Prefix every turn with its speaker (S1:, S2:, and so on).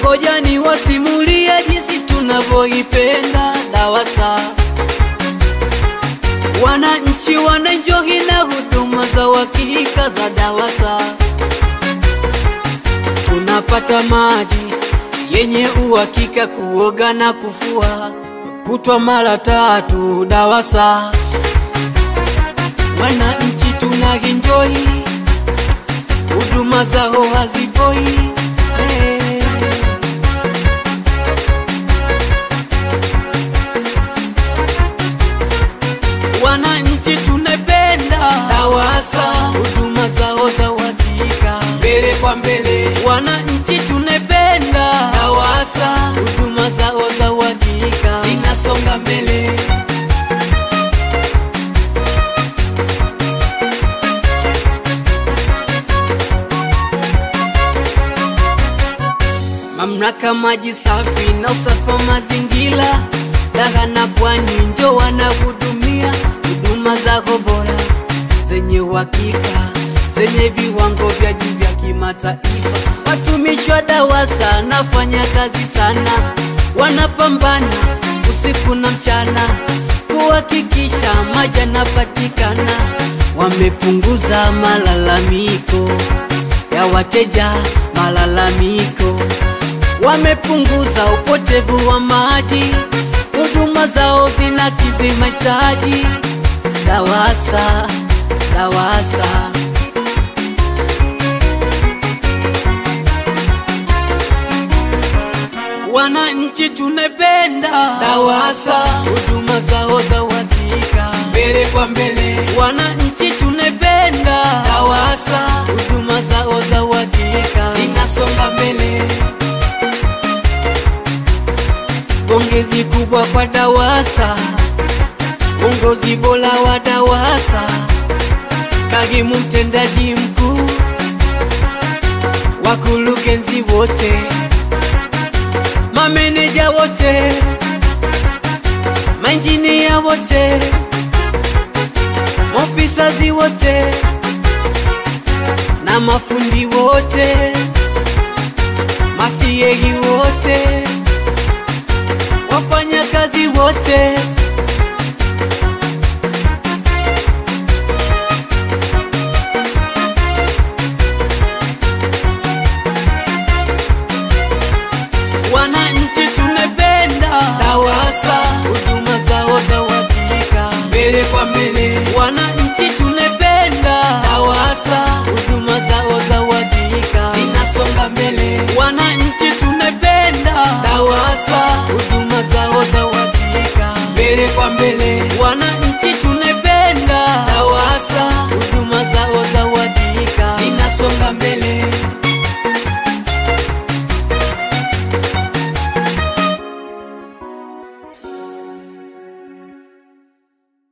S1: Ngoja niwasimulie jinsi tunavyoipenda DAWASA. Wananchi wanaenjoy na huduma za uhakika za DAWASA. Tunapata maji yenye uhakika, kuoga na kufua kutwa mara 3 DAWASA. Wananchi tunaenjoy, huduma zao hazipoi. Wananchi tunapenda DAWASA, huduma zao za uhakika, mbele kwa mbele. Wananchi tunapenda DAWASA, huduma zao za uhakika, zinasonga mbele. Mamlaka maji safi na usafi wa mazingira, Dar na Pwani ndio wanahudumia huduma zao bora zenye uhakika, zenye viwango vya juu vya kimataifa. Watumishi wa DAWASA nafanya kazi sana, wanapambana usiku na mchana kuhakikisha maji yanapatikana. Wamepunguza malalamiko ya wateja, malalamiko. Wamepunguza upotevu wa maji, huduma zao zinakidhi mahitaji. DAWASA, DAWASA. Wananchi tunapenda DAWASA, huduma zao za uhakika, mbele kwa mbele. Wananchi tunapenda DAWASA, huduma zao za uhakika, zinasonga mbele. Pongezi kubwa kwa DAWASA, uongozi bora wa DAWASA, kaimu mtendaji mkuu, wakurugenzi wote, mameneja wote, mainjinia wote, maofisazi wote na mafundi wote, masiyehi wote, wafanya kazi wote. Wananchi tunapenda DAWASA, huduma zao za uhakika, mbele kwa mbele.